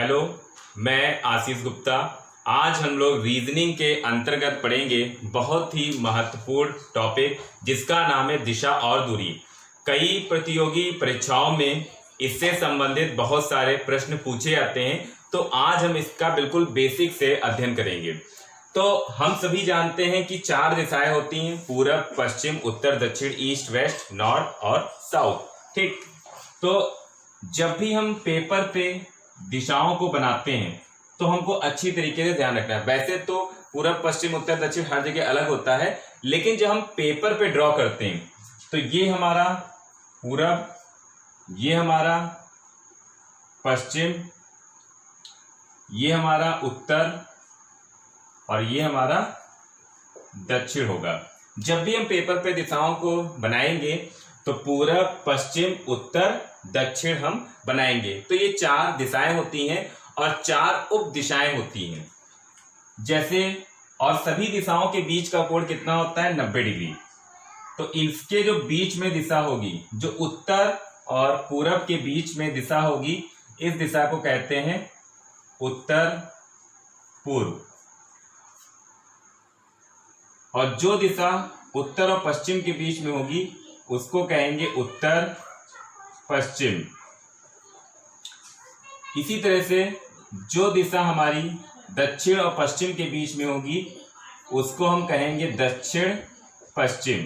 Hello, मैं आशीष गुप्ता। आज हम लोग रीजनिंग के अंतर्गत पढ़ेंगे बहुत ही महत्वपूर्ण टॉपिक जिसका नाम है दिशा और दूरी। कई प्रतियोगी परीक्षाओं में इससे संबंधित बहुत सारे प्रश्न पूछे जाते हैं, तो आज हम इसका बिल्कुल बेसिक से अध्ययन करेंगे। तो हम सभी जानते हैं कि 4 दिशाएं होती हैं, पूरब, पश्चिम, उत्तर, दक्षिण, ईस्ट, वेस्ट, नॉर्थ और साउथ। ठीक, तो जब भी हम पेपर पे दिशाओं को बनाते हैं तो हमको अच्छी तरीके से ध्यान रखना है। वैसे तो पूरब, पश्चिम, उत्तर, दक्षिण हर जगह अलग होता है, लेकिन जब हम पेपर पे ड्रॉ करते हैं तो ये हमारा पूरब, ये हमारा पश्चिम, ये हमारा उत्तर और ये हमारा दक्षिण होगा। जब भी हम पेपर पे दिशाओं को बनाएंगे तो पूरब, पश्चिम, उत्तर, दक्षिण हम बनाएंगे। तो ये 4 दिशाएं होती हैं और 4 उप दिशाएं होती हैं। जैसे और सभी दिशाओं के बीच का कोण कितना होता है? 90 डिग्री। तो इसके जो बीच में दिशा होगी, जो उत्तर और पूरब के बीच में दिशा होगी, इस दिशा को कहते हैं उत्तर पूर्व। और जो दिशा उत्तर और पश्चिम के बीच में होगी उसको कहेंगे उत्तर पश्चिम। इसी तरह से जो दिशा हमारी दक्षिण और पश्चिम के बीच में होगी उसको हम कहेंगे दक्षिण पश्चिम।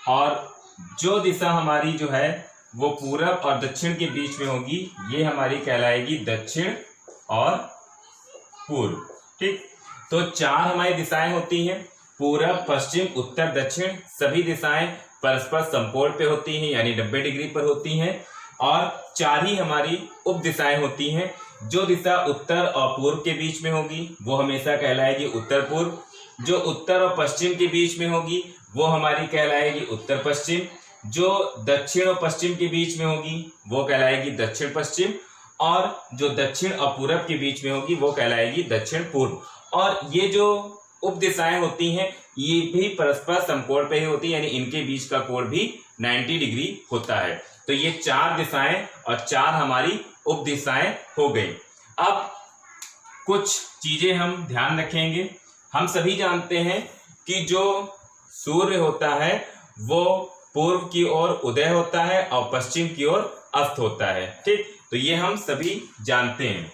और जो दिशा हमारी जो है वो पूरब और दक्षिण के बीच में होगी, ये हमारी कहलाएगी दक्षिण और पूर्व। ठीक, तो 4 हमारी दिशाएं होती हैं, पूरब, पश्चिम, उत्तर, दक्षिण। सभी दिशाएं परस्पर समकोण पे होती हैं, यानी 90 डिग्री पर होती हैं। और 4 ही हमारी उप दिशाएं होती हैं। जो दिशा उत्तर और पूर्व के बीच में होगी वो हमेशा कहलाएगी उत्तर पूर्व। जो उत्तर और पश्चिम के बीच में होगी वो हमारी कहलाएगी उत्तर पश्चिम। जो दक्षिण और पश्चिम के बीच में होगी वो कहलाएगी दक्षिण पश्चिम। और जो दक्षिण और पूरब के बीच में होगी वो कहलाएगी दक्षिण पूर्व। और ये जो उप दिशाएं होती हैं ये भी परस्पर समकोण पे ही होती है, यानी इनके बीच का कोण भी 90 डिग्री होता है। तो ये 4 दिशाएं और 4 हमारी उप दिशाएं हो गई। अब कुछ चीजें हम ध्यान रखेंगे। हम सभी जानते हैं कि जो सूर्य होता है वो पूर्व की ओर उदय होता है और पश्चिम की ओर अस्त होता है। ठीक, तो ये हम सभी जानते हैं।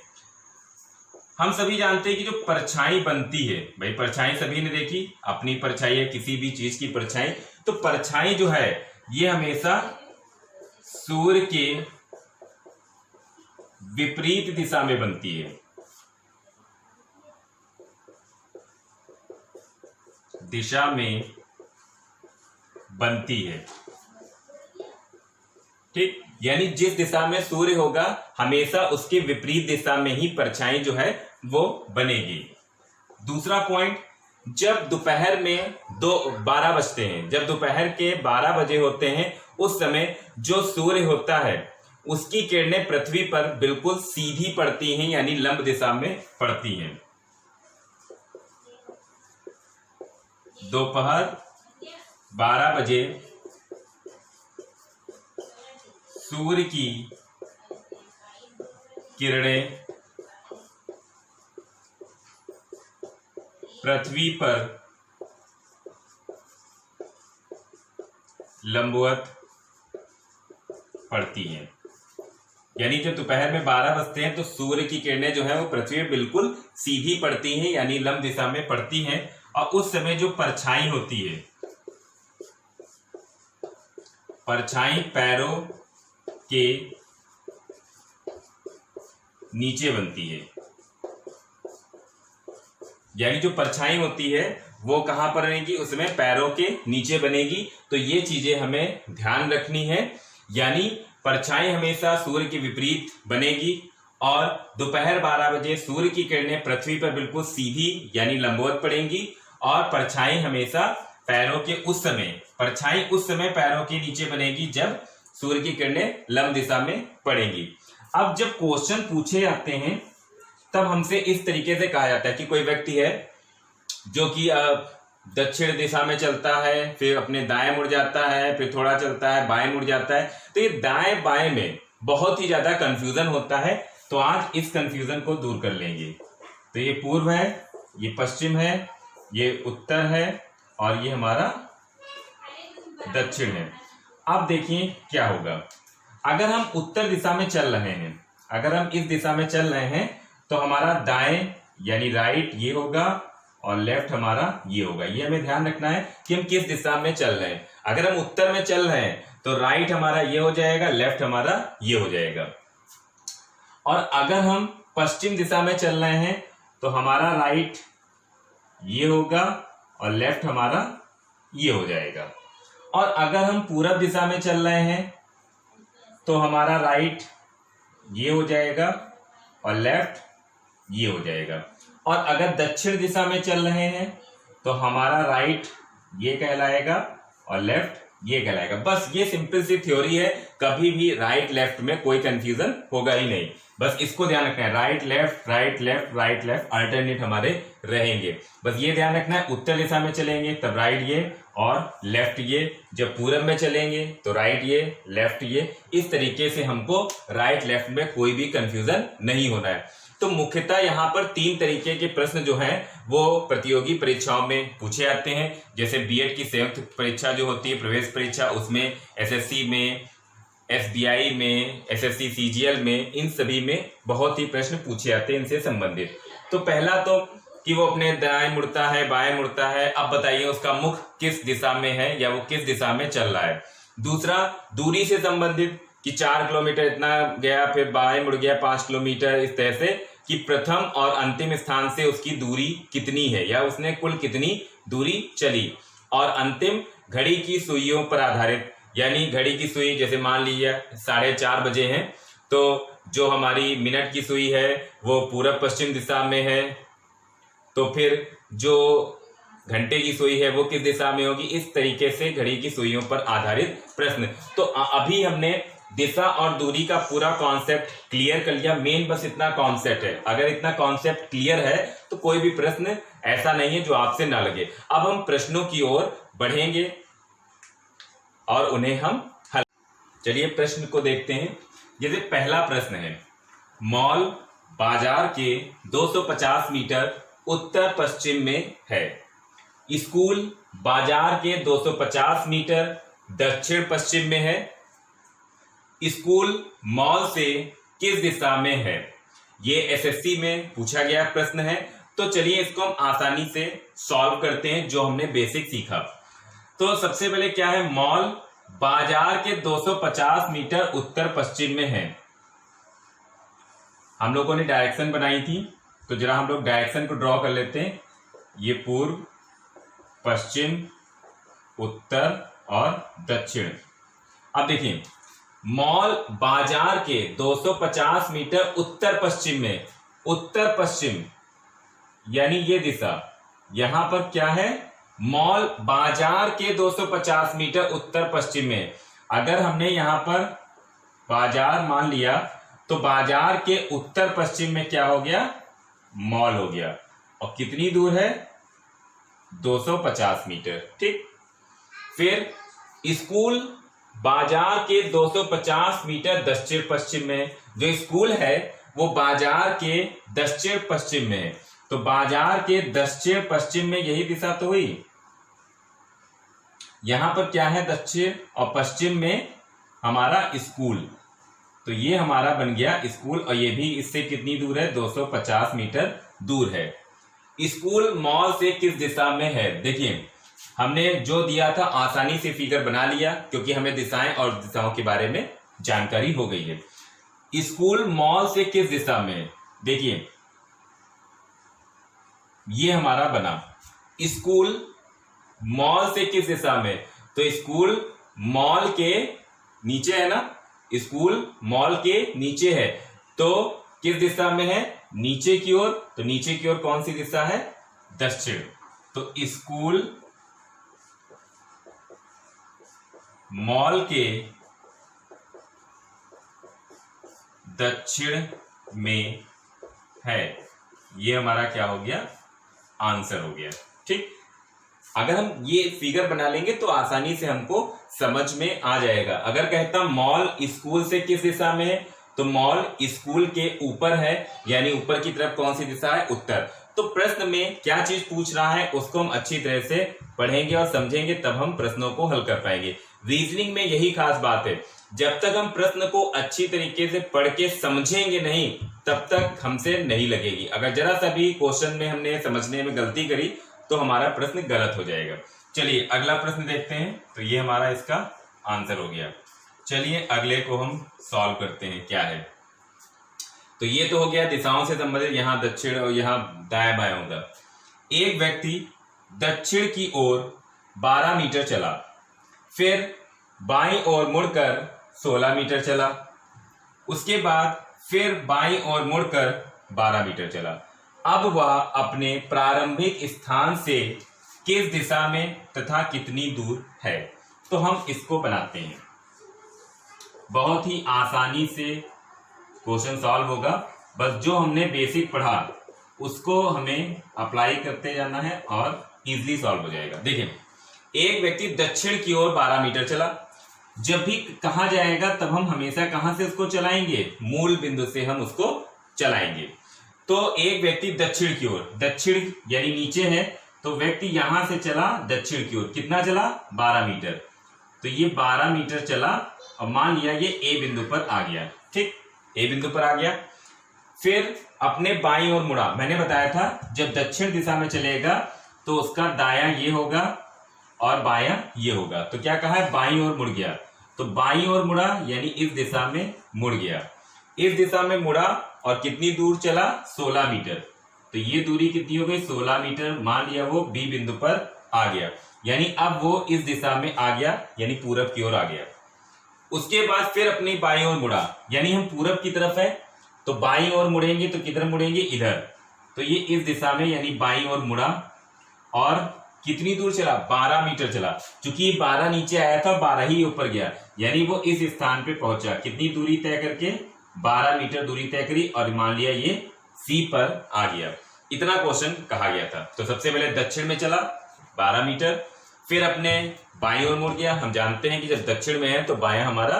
हम सभी जानते हैं कि जो परछाई बनती है, भाई परछाई सभी ने देखी, अपनी परछाई है, किसी भी चीज की परछाई। तो परछाई जो है ये हमेशा सूर्य के विपरीत दिशा में बनती है। दिशा में बनती है। ठीक, यानी जिस दिशा में सूर्य होगा हमेशा उसके विपरीत दिशा में ही परछाई जो है वो बनेगी। दूसरा पॉइंट, जब दोपहर में 12 बजते हैं, जब दोपहर के 12 बजे होते हैं, उस समय जो सूर्य होता है उसकी किरणें पृथ्वी पर बिल्कुल सीधी पड़ती हैं, यानी लंब दिशा में पड़ती हैं। दोपहर 12 बजे सूर्य की किरणें पृथ्वी पर लंबवत पड़ती हैं। यानी जब दोपहर में 12 बजते हैं तो सूर्य की किरणें जो है वो पृथ्वी पर बिल्कुल सीधी पड़ती हैं, यानी लंब दिशा में पड़ती हैं। और उस समय जो परछाई होती है, परछाई पैरों के नीचे बनती है। यानी जो परछाई होती है वो कहां पर बनेगी? उसमें पैरों के नीचे बनेगी। तो ये चीजें हमें ध्यान रखनी है। यानी परछाई हमेशा सूर्य के विपरीत बनेगी और दोपहर 12 बजे सूर्य की किरणें पृथ्वी पर बिल्कुल सीधी यानी लंबवत पड़ेंगी। और परछाई हमेशा पैरों के परछाई उस समय पैरों के नीचे बनेगी जब सूर्य की किरणें लंब दिशा में पड़ेंगी। अब जब क्वेश्चन पूछे जाते हैं तब हमसे इस तरीके से कहा जाता है कि कोई व्यक्ति है जो कि दक्षिण दिशा में चलता है, फिर अपने दाएं मुड़ जाता है, फिर थोड़ा चलता है, बाएं मुड़ जाता है। तो ये दाएं बाएं में बहुत ही ज्यादा कंफ्यूजन होता है। तो आज इस कंफ्यूजन को दूर कर लेंगे। तो ये पूर्व है, ये पश्चिम है, ये उत्तर है और ये हमारा दक्षिण है। अब देखिए क्या होगा। अगर हम उत्तर दिशा में चल रहे हैं, अगर हम इस दिशा में चल रहे हैं तो हमारा दाएं यानी राइट ये होगा और लेफ्ट हमारा ये होगा। ये हमें ध्यान रखना है कि हम किस दिशा में चल रहे हैं। अगर हम उत्तर में चल रहे हैं तो राइट हमारा ये हो जाएगा, लेफ्ट हमारा ये हो जाएगा। और अगर हम पश्चिम दिशा में चल रहे हैं तो हमारा राइट ये होगा और लेफ्ट हमारा ये हो जाएगा। और अगर हम पूरब दिशा में चल रहे हैं तो हमारा राइट ये हो जाएगा और लेफ्ट ये हो जाएगा। और अगर दक्षिण दिशा में चल रहे हैं तो हमारा राइट ये कहलाएगा और लेफ्ट ये कहलाएगा। बस ये सिंपल सी थ्योरी है, कभी भी राइट लेफ्ट में कोई कंफ्यूजन होगा ही नहीं। बस इसको ध्यान रखना है, right left right left right left alternate हमारे रहेंगे। बस ये ध्यान रखना है, उत्तर दिशा में चलेंगे तब राइट ये और लेफ्ट ये, जब पूरब में चलेंगे तो राइट ये लेफ्ट ये। इस तरीके से हमको राइट लेफ्ट में कोई भी कंफ्यूजन नहीं होना है। तो मुख्यतः यहाँ पर 3 तरीके के प्रश्न जो हैं वो प्रतियोगी परीक्षाओं में पूछे जाते हैं। जैसे बीएड की संयुक्त परीक्षा जो होती है, प्रवेश परीक्षा, उसमें एसएससी में, एसबीआई में, एसएससी सीजीएल में, इन सभी में बहुत ही प्रश्न पूछे जाते हैं इनसे संबंधित। तो पहला तो कि वो अपने दाएं मुड़ता है, बाएं मुड़ता है, अब बताइए उसका मुख किस दिशा में है या वो किस दिशा में चल रहा है। दूसरा दूरी से संबंधित कि 4 किलोमीटर इतना गया, फिर बाएं मुड़ गया 5 किलोमीटर, इस तरह से कि प्रथम और अंतिम स्थान से उसकी दूरी कितनी है या उसने कुल कितनी दूरी चली। और अंतिम घड़ी की सुइयों पर आधारित, यानी घड़ी की सुई जैसे मान लीजिए 4:30 बजे है तो जो हमारी मिनट की सुई है वो पूरब पश्चिम दिशा में है, तो फिर जो घंटे की सुई है वो किस दिशा में होगी। इस तरीके से घड़ी की सुइयों पर आधारित प्रश्न। तो अभी हमने दिशा और दूरी का पूरा कॉन्सेप्ट क्लियर कर लिया। मेन बस इतना कॉन्सेप्ट है, अगर इतना कॉन्सेप्ट क्लियर है तो कोई भी प्रश्न ऐसा नहीं है जो आपसे ना लगे। अब हम प्रश्नों की ओर बढ़ेंगे और उन्हें हम हल। चलिए प्रश्न को देखते हैं। जैसे पहला प्रश्न है, मॉल बाजार के 250 मीटर उत्तर पश्चिम में है, स्कूल बाजार के 250 मीटर दक्षिण पश्चिम में है, स्कूल मॉल से किस दिशा में है। ये एसएससी में पूछा गया प्रश्न है। तो चलिए इसको हम आसानी से सॉल्व करते हैं जो हमने बेसिक सीखा। तो सबसे पहले क्या है, मॉल बाजार के 250 मीटर उत्तर पश्चिम में है। हम लोगों ने डायरेक्शन बनाई थी, तो जरा हम लोग डायरेक्शन को ड्रॉ कर लेते हैं। ये पूर्व, पश्चिम, उत्तर और दक्षिण। अब देखिए, मॉल बाजार के 250 मीटर उत्तर पश्चिम में, उत्तर पश्चिम यानी ये दिशा, यहां पर क्या है, मॉल बाजार के 250 मीटर उत्तर पश्चिम में। अगर हमने यहां पर बाजार मान लिया तो बाजार के उत्तर पश्चिम में क्या हो गया, मॉल हो गया। और कितनी दूर है, 250 मीटर। ठीक, फिर स्कूल बाजार के 250 मीटर दक्षिण पश्चिम में। जो स्कूल है वो बाजार के दक्षिण पश्चिम में है, तो बाजार के दक्षिण पश्चिम में यही दिशा तो हुई। यहां पर क्या है, दक्षिण और पश्चिम में हमारा स्कूल, तो ये हमारा बन गया स्कूल। और ये भी इससे कितनी दूर है, 250 मीटर दूर है। स्कूल मॉल से किस दिशा में है। देखिए हमने जो दिया था आसानी से फिगर बना लिया, क्योंकि हमें दिशाएं और दिशाओं के बारे में जानकारी हो गई है। स्कूल मॉल से किस दिशा में, देखिए ये हमारा बना, स्कूल मॉल से किस दिशा में, तो स्कूल मॉल के नीचे है ना, स्कूल मॉल के नीचे है, तो किस दिशा में है, नीचे की ओर। तो नीचे की ओर कौन सी दिशा है, दक्षिण। तो स्कूल मॉल के दक्षिण में है, ये हमारा क्या हो गया, आंसर हो गया। ठीक, अगर हम ये फिगर बना लेंगे तो आसानी से हमको समझ में आ जाएगा। अगर कहता मॉल स्कूल से किस दिशा में है, तो मॉल स्कूल के ऊपर है, यानी ऊपर की तरफ कौन सी दिशा है? उत्तर। तो प्रश्न में क्या चीज पूछ रहा है उसको हम अच्छी तरह से पढ़ेंगे और समझेंगे, तब हम प्रश्नों को हल कर पाएंगे। रीजनिंग में यही खास बात है, जब तक हम प्रश्न को अच्छी तरीके से पढ़ के समझेंगे नहीं तब तक हमसे नहीं लगेगी। अगर जरा सा भी क्वेश्चन में हमने समझने में गलती करी तो हमारा प्रश्न गलत हो जाएगा। चलिए अगला प्रश्न देखते हैं। तो ये हमारा इसका आंसर हो गया। चलिए अगले को हम सॉल्व करते हैं, क्या है। तो ये तो हो गया दिशाओं से संबंधित, यहाँ दक्षिण और यहाँ दाएं बाएं होगा। एक व्यक्ति दक्षिण की ओर 12 मीटर चला, फिर बाईं ओर मुड़कर 16 मीटर चला, उसके बाद फिर बाईं ओर मुड़कर 12 मीटर चला। अब वह अपने प्रारंभिक स्थान से किस दिशा में तथा कितनी दूर है? तो हम इसको बनाते हैं। बहुत ही आसानी से क्वेश्चन सॉल्व होगा, बस जो हमने बेसिक पढ़ा उसको हमें अप्लाई करते जाना है और इजीली सॉल्व हो जाएगा। देखिए, एक व्यक्ति दक्षिण की ओर 12 मीटर चला। जब भी कहा जाएगा तब हम हमेशा कहां से उसको चलाएंगे? मूल बिंदु से हम उसको चलाएंगे। तो एक व्यक्ति दक्षिण की ओर, दक्षिण यानी नीचे है, तो व्यक्ति यहां से चला दक्षिण की ओर। कितना चला? 12 मीटर। तो ये 12 मीटर चला और मान लिया ये ए बिंदु पर आ गया। ठीक, ए बिंदु पर आ गया। फिर अपने बाईं ओर मुड़ा। मैंने बताया था जब दक्षिण दिशा में चलेगा तो उसका दायां ये होगा और बायां ये होगा। तो क्या कहा है? बाईं ओर मुड़ गया। तो बाईं ओर मुड़ा यानी इस दिशा में मुड़ गया। इस दिशा में मुड़ा और कितनी दूर चला? 16 मीटर। तो ये दूरी कितनी हो गई? 16 मीटर। मान लिया वो बी बिंदु पर आ गया, यानी अब वो इस दिशा में आ गया, यानी पूरब की ओर आ गया। उसके बाद फिर अपनी बाईं ओर मुड़ा, यानी हम पूरब की तरफ है तो बाईं ओर मुड़ेंगे तो किधर मुड़ेंगे? इधर। तो ये इस दिशा में यानी बाईं ओर मुड़ा और कितनी दूर चला? 12 मीटर चला। चूंकि 12 नीचे आया था, 12 ही ऊपर गया, यानी वो इस स्थान पे पहुंचा। कितनी दूरी तय करके? 12 मीटर दूरी तय करी और मान लिया ये सी पर आ गया। इतना क्वेश्चन कहा गया था। तो सबसे पहले दक्षिण में चला 12 मीटर, फिर अपने बाईं ओर मुड़ गया। हम जानते हैं कि जब दक्षिण में है तो बायां हमारा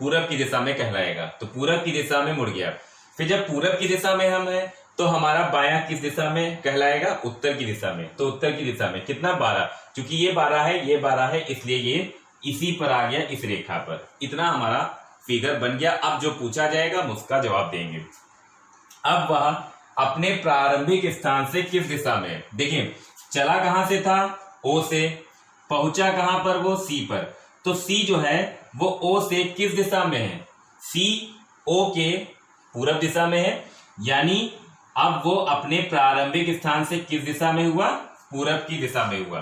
पूरब की दिशा में कहलाएगा, तो पूरब की दिशा में मुड़ गया। फिर जब पूरब की दिशा में हम है तो हमारा बायां किस दिशा में कहलाएगा? उत्तर की दिशा में। तो उत्तर की दिशा में कितना? 12। क्योंकि ये 12 है, ये 12 है, इसलिए ये इसी पर आ गया, इस रेखा पर। इतना हमारा फिगर बन गया। अब जो पूछा जाएगा हम उसका जवाब देंगे। अब वह अपने प्रारंभिक स्थान से किस दिशा में? देखिए, चला कहां से था? ओ से। पहुंचा कहां पर? वो सी पर। तो सी जो है वो ओ से किस दिशा में है? सी ओ के पूरब दिशा में है, यानी अब वो अपने प्रारंभिक स्थान से किस दिशा में हुआ? पूरब की दिशा में हुआ।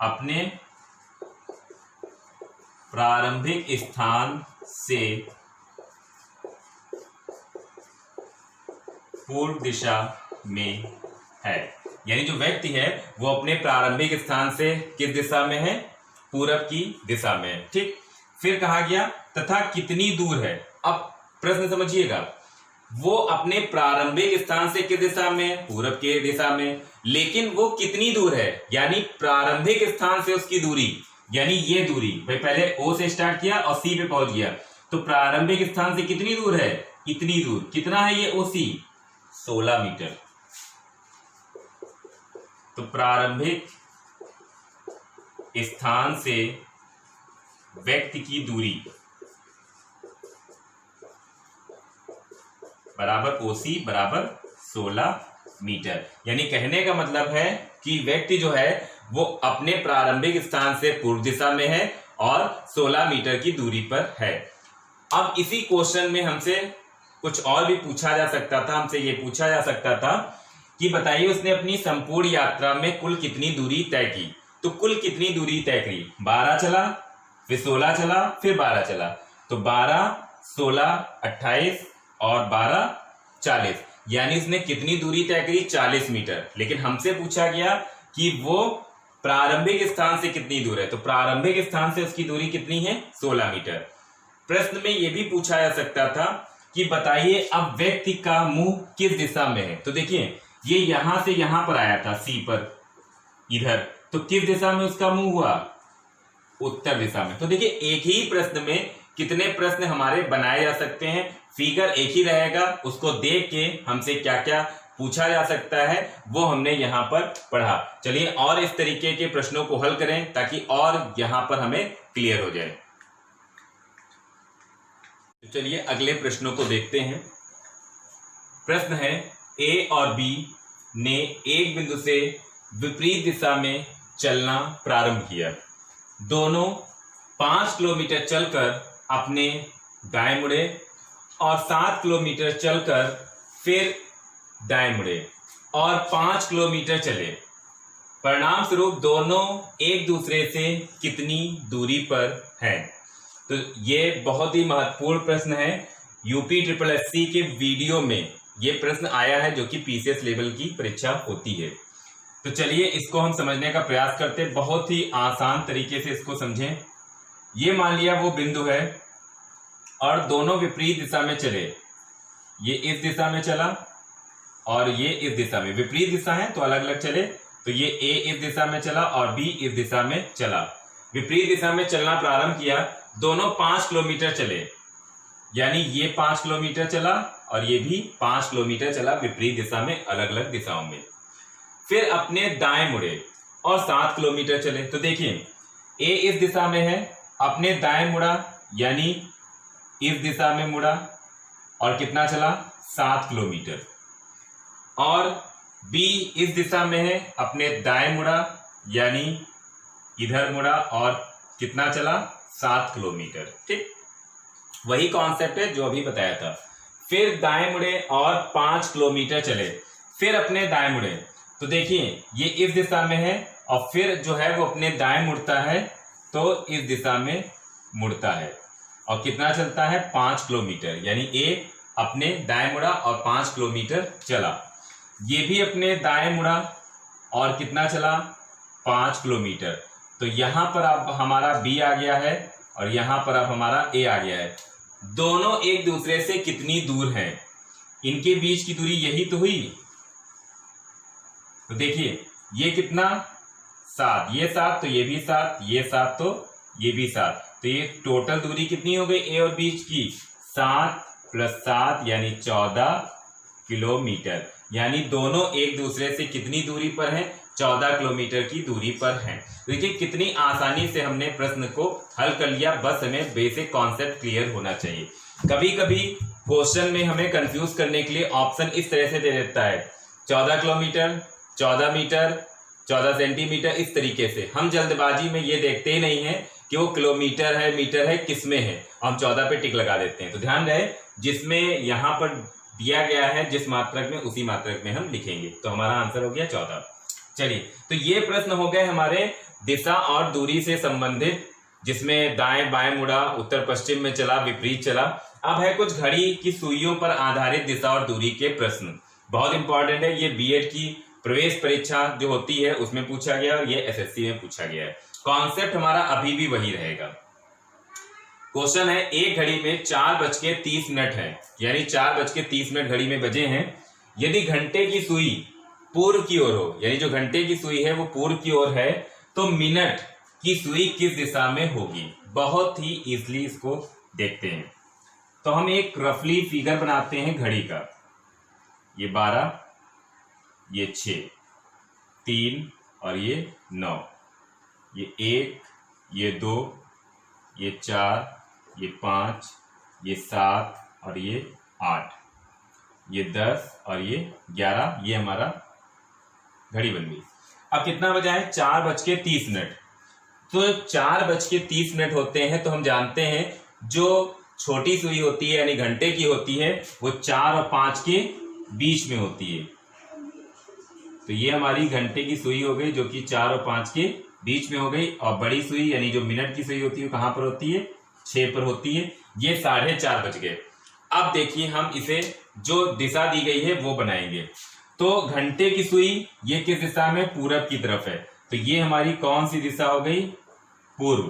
अपने प्रारंभिक स्थान से पूर्व दिशा में है, यानी जो व्यक्ति है वो अपने प्रारंभिक स्थान से किस दिशा में है? पूरब की दिशा में है। ठीक, फिर कहा गया तथा कितनी दूर है। अब प्रश्न समझिएगा, वो अपने प्रारंभिक स्थान से किस दिशा में? पूरब की दिशा में। लेकिन वो कितनी दूर है? यानी प्रारंभिक स्थान से उसकी दूरी, यानी ये दूरी। भाई पहले ओ से स्टार्ट किया और सी पे पहुंच गया, तो प्रारंभिक स्थान से कितनी दूर है? इतनी दूर। कितना है ये? ओ सी 16 मीटर। तो प्रारंभिक स्थान से व्यक्ति की दूरी बराबर ओसी बराबर 16 मीटर। यानी कहने का मतलब है कि व्यक्ति जो है वो अपने प्रारंभिक स्थान से पूर्व दिशा में है और 16 मीटर की दूरी पर है। अब इसी क्वेश्चन में हमसे कुछ और भी पूछा जा सकता था। हमसे ये पूछा जा सकता था कि बताइए उसने अपनी संपूर्ण यात्रा में कुल कितनी दूरी तय की। तो कुल कितनी दूरी तय करी? 12 चला, फिर 16 चला, फिर 12 चला। तो 12, 16, 28 और 12, 40, यानी उसने कितनी दूरी तय करी? 40 मीटर। लेकिन हमसे पूछा गया कि वो प्रारंभिक स्थान से कितनी दूर है, तो प्रारंभिक स्थान से उसकी दूरी कितनी है? 16 मीटर। प्रश्न में यह भी पूछा जा सकता था कि बताइए अब व्यक्ति का मुंह किस दिशा में है। तो देखिए ये यहां से यहां पर आया था, सी पर इधर, तो किस दिशा में उसका मुंह हुआ? उत्तर दिशा में। तो देखिए एक ही प्रश्न में कितने प्रश्न हमारे बनाए जा सकते हैं। फिगर एक ही रहेगा, उसको देख के हमसे क्या क्या पूछा जा सकता है वो हमने यहाँ पर पढ़ा। चलिए और इस तरीके के प्रश्नों को हल करें ताकि और यहाँ पर हमें क्लियर हो जाए। तो चलिए अगले प्रश्नों को देखते हैं। प्रश्न है, ए और बी ने एक बिंदु से विपरीत दिशा में चलना प्रारंभ किया। दोनों 5 किलोमीटर चलकर अपने दाएं मुड़े और 7 किलोमीटर चलकर फिर दाएं मुड़े और 5 किलोमीटर चले। परिणाम स्वरूप दोनों एक दूसरे से कितनी दूरी पर हैं? तो ये बहुत ही महत्वपूर्ण प्रश्न है। यूपी SSSC के वीडियो में ये प्रश्न आया है जो कि PCS लेवल की परीक्षा होती है। तो चलिए इसको हम समझने का प्रयास करते हैं, बहुत ही आसान तरीके से इसको समझें। ये मान लिया वो बिंदु है और दोनों विपरीत दिशा में चले। ये इस दिशा में चला और ये इस दिशा में, विपरीत दिशा है तो अलग अलग चले। तो ये ए इस दिशा में चला और बी इस दिशा में चला। विपरीत दिशा में चलना प्रारंभ किया, दोनों 5 किलोमीटर चले, यानी ये 5 किलोमीटर चला और ये भी 5 किलोमीटर चला विपरीत दिशा में, अलग अलग दिशाओं में। फिर अपने दाएं मुड़े और 7 किलोमीटर चले। तो देखिए ए इस दिशा में है, अपने दाएं मुड़ा यानी इस दिशा में मुड़ा और कितना चला 7 किलोमीटर। और बी इस दिशा में है, अपने दाएं मुड़ा यानी इधर मुड़ा और कितना चला 7 किलोमीटर। ठीक, वही कॉन्सेप्ट है जो अभी बताया था। फिर दाएं मुड़े और 5 किलोमीटर चले, फिर अपने दाएं मुड़े। तो देखिए ये इस दिशा में है और फिर जो है वो अपने दाएं मुड़ता है तो इस दिशा में मुड़ता है और कितना चलता है 5 किलोमीटर, यानी ए अपने दाएं मुड़ा और 5 किलोमीटर चला। ये भी अपने दाएं मुड़ा और कितना चला 5 किलोमीटर। तो यहां पर अब हमारा बी आ गया है और यहां पर अब हमारा ए आ गया है। दोनों एक दूसरे से कितनी दूर हैं? इनके बीच की दूरी यही तो हुई। तो देखिए ये कितना 7, ये 7 तो ये भी 7, ये 7 तो ये भी 7। तो ये टोटल दूरी कितनी हो गई ए और बीच की? 7 + 7 यानी 14 किलोमीटर। यानी दोनों एक दूसरे से कितनी दूरी पर हैं? 14 किलोमीटर की दूरी पर हैं। देखिए कितनी आसानी से हमने प्रश्न को हल कर लिया, बस हमें बेसिक कॉन्सेप्ट क्लियर होना चाहिए। कभी कभी क्वेश्चन में हमें कंफ्यूज करने के लिए ऑप्शन इस तरह से दे देता है 14 किलोमीटर, 14 मीटर, 14 सेंटीमीटर, इस तरीके से। हम जल्दबाजी में ये देखते ही नहीं है कि वो किलोमीटर है मीटर है किस में है, हम 14 पे टिक लगा देते हैं। तो ध्यान रहे जिसमें यहाँ पर दिया गया है जिस मात्रक में उसी मात्रक में हम लिखेंगे। तो हमारा आंसर हो गया 14। चलिए तो ये प्रश्न हो गए हमारे दिशा और दूरी से संबंधित, जिसमें दाएं बाएं मुड़ा, उत्तर पश्चिम में चला, विपरीत चला। अब है कुछ घड़ी की सुइयों पर आधारित दिशा और दूरी के प्रश्न। बहुत इंपॉर्टेंट है, ये बीएड की प्रवेश परीक्षा जो होती है उसमें पूछा गया और ये एसएससी में पूछा गया है। कॉन्सेप्ट हमारा अभी भी वही रहेगा। क्वेश्चन है, एक घड़ी में 4:30 है, यानी 4:30 घड़ी में बजे हैं। यदि घंटे की सुई पूर्व की ओर हो, यानी जो घंटे की सुई है वो पूर्व की ओर है, तो मिनट की सुई किस दिशा में होगी? बहुत ही इजीली इसको देखते हैं। तो हम एक रफली फिगर बनाते हैं घड़ी का। ये 12, ये 6, 3 और ये 9, ये 1, ये 2, ये 4, ये 5, ये 7 और ये 8, ये 10 और ये 11। ये हमारा घड़ी बन गई। अब कितना बजा है? 4:30। तो 4:30 होते हैं तो हम जानते हैं जो छोटी सुई होती है यानी घंटे की होती है वो 4 और 5 के बीच में होती है। तो ये हमारी घंटे की सुई हो गई जो कि 4 और 5 के बीच में हो गई। और बड़ी सुई यानी जो मिनट की सुई होती है कहां पर होती है? 6 पर होती है। ये 4:30 बज गए। अब देखिए हम इसे जो दिशा दी गई है वो बनाएंगे। तो घंटे की सुई ये किस दिशा में? पूरब की तरफ है। तो ये हमारी कौन सी दिशा हो गई? पूर्व।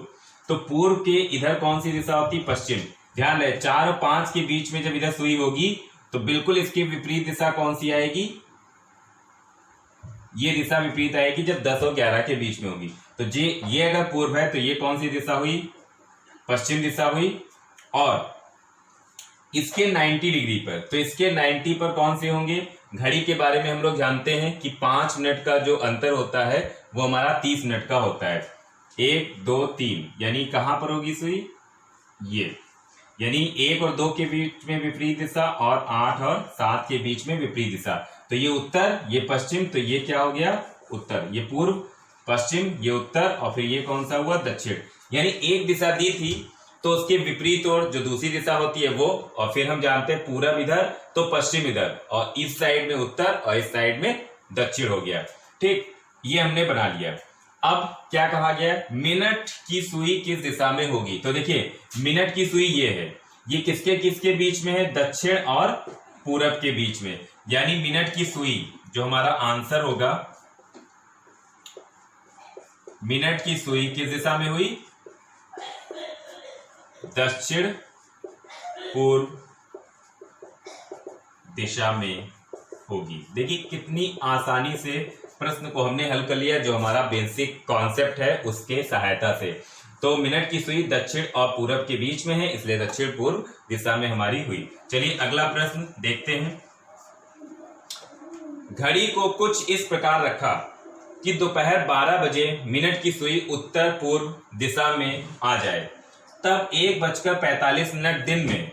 तो पूर्व के इधर कौन सी दिशा होती? पश्चिम। ध्यान रहे 4 और 5 के बीच में जब इधर सुई होगी तो बिल्कुल इसकी विपरीत दिशा कौन सी आएगी? ये दिशा विपरीत आएगी जब 10 और 11 के बीच में होगी। तो ये अगर पूर्व है तो ये कौन सी दिशा हुई? पश्चिम दिशा हुई। और इसके 90 डिग्री पर, तो इसके 90 पर कौन से होंगे? घड़ी के बारे में हम लोग जानते हैं कि 5 मिनट का जो अंतर होता है वो हमारा 30 मिनट का होता है। 1 2 3, यानी कहां पर होगी सुई? ये, यानी 1 और 2 के बीच में विपरीत दिशा और 8 और 7 के बीच में विपरीत दिशा। तो ये उत्तर, ये पश्चिम, तो ये क्या हो गया? उत्तर। ये पूर्व, पश्चिम, ये उत्तर, और फिर ये कौन सा हुआ? दक्षिण। यानी एक दिशा दी थी तो उसके विपरीत और जो दूसरी दिशा होती है वो, और फिर हम जानते हैं पूरब इधर तो पश्चिम इधर, और इस साइड में उत्तर और इस साइड में दक्षिण हो गया। ठीक, ये हमने बना लिया। अब क्या कहा गया? मिनट की सुई किस दिशा में होगी? तो देखिए, मिनट की सुई ये है, ये किसके किसके बीच में है? दक्षिण और पूरब के बीच में। यानी मिनट की सुई, जो हमारा आंसर होगा, मिनट की सुई किस दिशा में हुई? दक्षिण पूर्व दिशा में होगी। देखिए कितनी आसानी से प्रश्न को हमने हल कर लिया, जो हमारा बेसिक कॉन्सेप्ट है उसके सहायता से। तो मिनट की सुई दक्षिण और पूरब के बीच में है, इसलिए दक्षिण पूर्व दिशा में हमारी हुई। चलिए अगला प्रश्न देखते हैं। घड़ी को कुछ इस प्रकार रखा कि दोपहर 12 बजे मिनट की सुई उत्तर पूर्व दिशा में आ जाए, तब 1:45 दिन में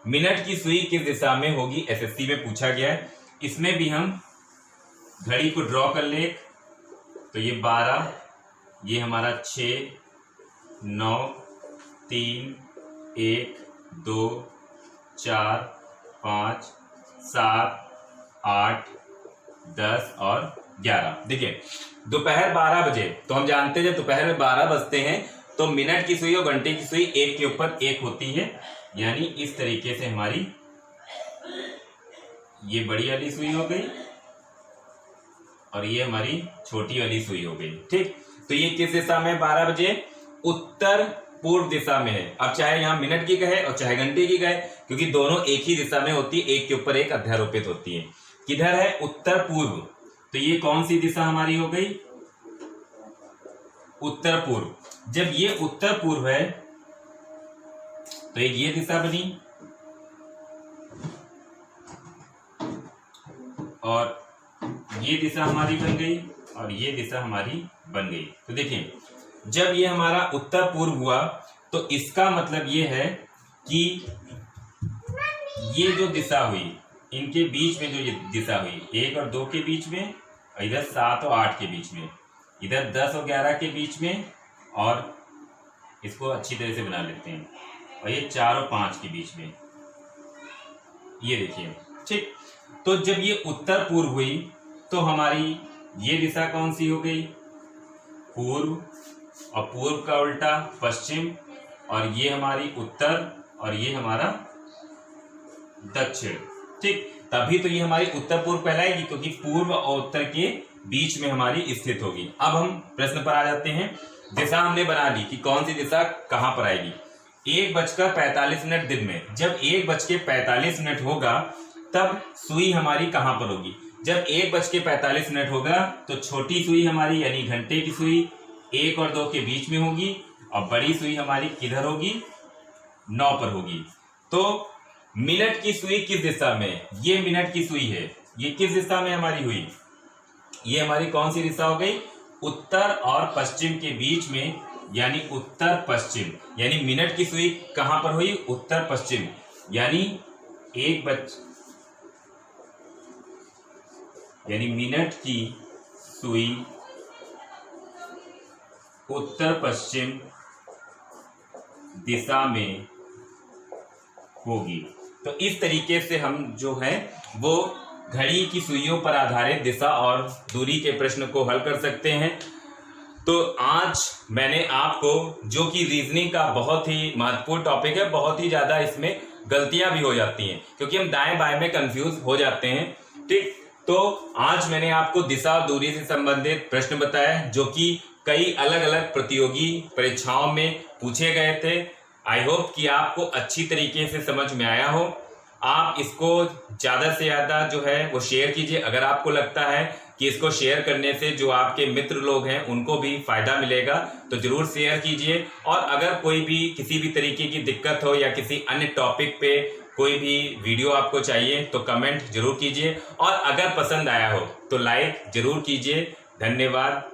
मिनट की सुई किस दिशा में होगी? एसएससी में पूछा गया है। इसमें भी हम घड़ी को ड्रॉ कर ले, तो ये 12, ये हमारा 6 9 3 1 2 4 5 7 8 10 और 11। देखिए दोपहर 12 बजे, तो हम जानते हैं जब दोपहर में 12 बजते हैं तो मिनट की सुई और घंटे की सुई एक के ऊपर एक होती है। यानी इस तरीके से हमारी ये बड़ी वाली सुई हो गई और ये हमारी छोटी वाली सुई हो गई। ठीक, तो ये किस दिशा में? 12 बजे उत्तर पूर्व दिशा में है। अब चाहे यहाँ मिनट की कहे और चाहे घंटे की कहे, क्योंकि दोनों एक ही दिशा में होती है, एक के ऊपर एक अध्यारोपित होती है। किधर है? उत्तर पूर्व। तो ये कौन सी दिशा हमारी हो गई? उत्तर पूर्व। जब ये उत्तर पूर्व है तो एक ये दिशा बनी और ये दिशा हमारी बन गई और ये दिशा हमारी बन गई। तो देखिए जब ये हमारा उत्तर पूर्व हुआ तो इसका मतलब ये है कि ये जो दिशा हुई, इनके बीच में जो ये दिशा हुई, 1 और 2 के बीच में, इधर 7 और 8 के बीच में, इधर 10 और 11 के बीच में, और इसको अच्छी तरह से बना लेते हैं, और ये 4 और 5 के बीच में, ये देखिए। ठीक, तो जब ये उत्तर पूर्व हुई तो हमारी ये दिशा कौन सी हो गई? पूर्व, और पूर्व का उल्टा पश्चिम, और ये हमारी उत्तर और ये हमारा दक्षिण। ठीक, तभी तो ये हमारी उत्तर पूर्व कहलाएगी, क्योंकि पूर्व और उत्तर के बीच में हमारी स्थित होगी। अब हम प्रश्न पर आ जाते हैं। दिशा हमने बना ली कि कौन सी दिशा कहां पर आएगी। 1:45 दिन में जब 1:45 होगा तब सुई हमारी कहां पर होगी? जब 1:45 होगा तो छोटी सुई हमारी यानी घंटे की सुई 1 और 2 के बीच में होगी, और बड़ी सुई हमारी किधर होगी? 9 पर होगी। तो मिनट की सुई किस दिशा में? ये मिनट की सुई है, ये किस दिशा में हमारी हुई? ये हमारी कौन सी दिशा हो गई? उत्तर और पश्चिम के बीच में, यानी उत्तर पश्चिम। यानी मिनट की सुई कहां पर हुई? उत्तर पश्चिम। यानी मिनट की सुई उत्तर पश्चिम दिशा में होगी। तो इस तरीके से हम जो है वो घड़ी की सुइयों पर आधारित दिशा और दूरी के प्रश्न को हल कर सकते हैं। तो आज मैंने आपको, जो कि रीजनिंग का बहुत ही महत्वपूर्ण टॉपिक है, बहुत ही ज्यादा इसमें गलतियां भी हो जाती हैं क्योंकि हम दाएं बाएं में कंफ्यूज हो जाते हैं। ठीक, तो आज मैंने आपको दिशा और दूरी से संबंधित प्रश्न बताया जो कि कई अलग अलग प्रतियोगी परीक्षाओं में पूछे गए थे। आई होप कि आपको अच्छी तरीके से समझ में आया हो। आप इसको ज्यादा से ज्यादा जो है वो शेयर कीजिए। अगर आपको लगता है कि इसको शेयर करने से जो आपके मित्र लोग हैं उनको भी फायदा मिलेगा, तो जरूर शेयर कीजिए। और अगर कोई भी किसी भी तरीके की दिक्कत हो या किसी अन्य टॉपिक पे कोई भी वीडियो आपको चाहिए तो कमेंट जरूर कीजिए, और अगर पसंद आया हो तो लाइक जरूर कीजिए। धन्यवाद।